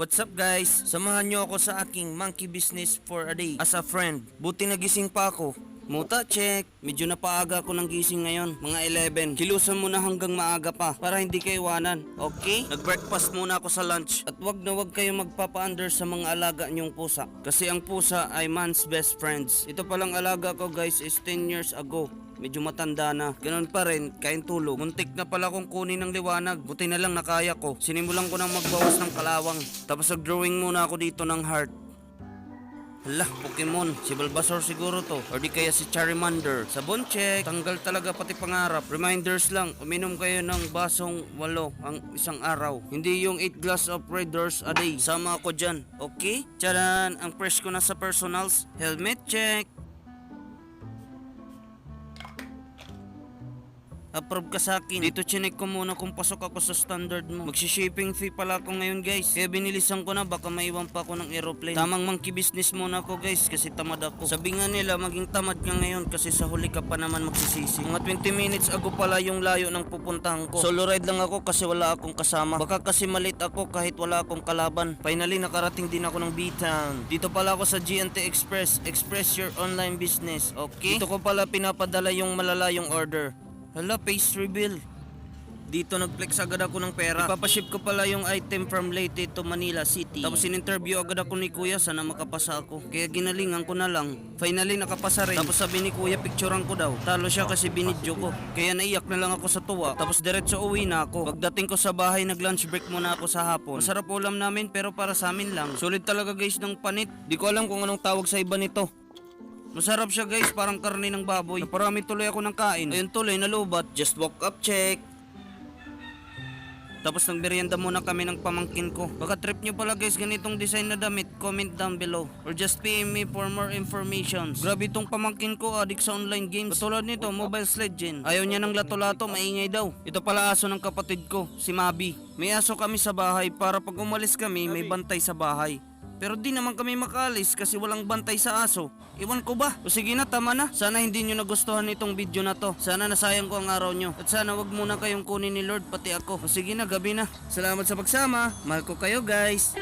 What's up guys? Samahan nyo ako sa aking monkey business for a day as a friend. Buti nagising pa ako. Muta check. Medyo napaaga ako ng gising ngayon. Mga 11. Kilusan mo na hanggang maaga pa para hindi kayo iwanan. Okay? Nag-breakfast muna ako sa lunch. At wag na wag kayo magpapa-under sa mga alaga nyong pusa. Kasi ang pusa ay man's best friends. Ito palang alaga ko guys is 10 years ago. Medyo matanda na. Ganun pa rin, kain tulog. Muntik na pala kong kunin ng liwanag. Buti na lang nakaya ko. Sinimulan ko nang magbawas ng kalawang. Tapos nag-drawing muna ako dito ng heart. Hala, Pokemon. Si Bulbasaur siguro to. Or di kaya si Charmander. Sabon check. Tanggal talaga pati pangarap. Reminders lang. Uminom kayo ng basong 8 ang isang araw. Hindi yung 8 glass of Red Doors a day. Sama ako dyan. Okay? Tcharan! Ang fresh ko na sa personals. Helmet check. Approve ka sa akin. Dito chinek ko muna kung pasok ako sa standard mo. Magsi-shipping fee pala ako ngayon guys. Kaya binilisan ko na baka maiwan pa ako ng aeroplane. Tamang monkey business muna ako guys kasi tamad ako. Sabi nga nila maging tamad ka ngayon kasi sa huli ka pa naman magsisisi. Mga 20 minutes ago pala yung layo ng pupuntahan ko. Solo ride lang ako kasi wala akong kasama. Baka kasi malit ako kahit wala akong kalaban. Finally nakarating din ako ng B-Town. Dito pala ako sa GNT Express. Express your online business. Okay? Dito ko pala pinapadala yung malalayong order. Hala, pastry bill. Dito nag-flex agad ako ng pera. Ipapaship ko pala yung item from Leyte to Manila City. Tapos in-interview agad ako ni Kuya, sana makapasa ako. Kaya ginalingan ko na lang. Finally nakapasa rin. Tapos sabi ni Kuya, picturean ko daw. Talo siya kasi binidyo ko. Kaya naiyak na lang ako sa tuwa. Tapos diretso uwi na ako. Pagdating ko sa bahay, nag-lunch break muna ako sa hapon. Masarap ulam namin pero para sa amin lang. Sulit talaga guys ng panit. Di ko alam kung anong tawag sa iba nito. Masarap siya guys, parang karne ng baboy. Naparami tuloy ako ng kain. Ayun tuloy, nalubat. Just walk up, check. Tapos nagmerienda muna kami ng pamangkin ko. Baka trip nyo pala guys ganitong design na damit, comment down below. Or just PM me for more information. Grabe itong pamangkin ko, addict sa online games. Katulad nito, Mobile Legends. Ayaw niya ng lato-lato, maingay daw. Ito pala aso ng kapatid ko, si Mabi. May aso kami sa bahay para pag umalis kami, may bantay sa bahay. Pero di naman kami makalis kasi walang bantay sa aso. Iwan ko ba? O sige na, tama na. Sana hindi nyo nagustuhan itong video na to. Sana nasayang ko ang araw nyo. At sana wag muna kayong kunin ni Lord pati ako. O sige na, gabi na. Salamat sa pagsama. Mahal ko kayo guys.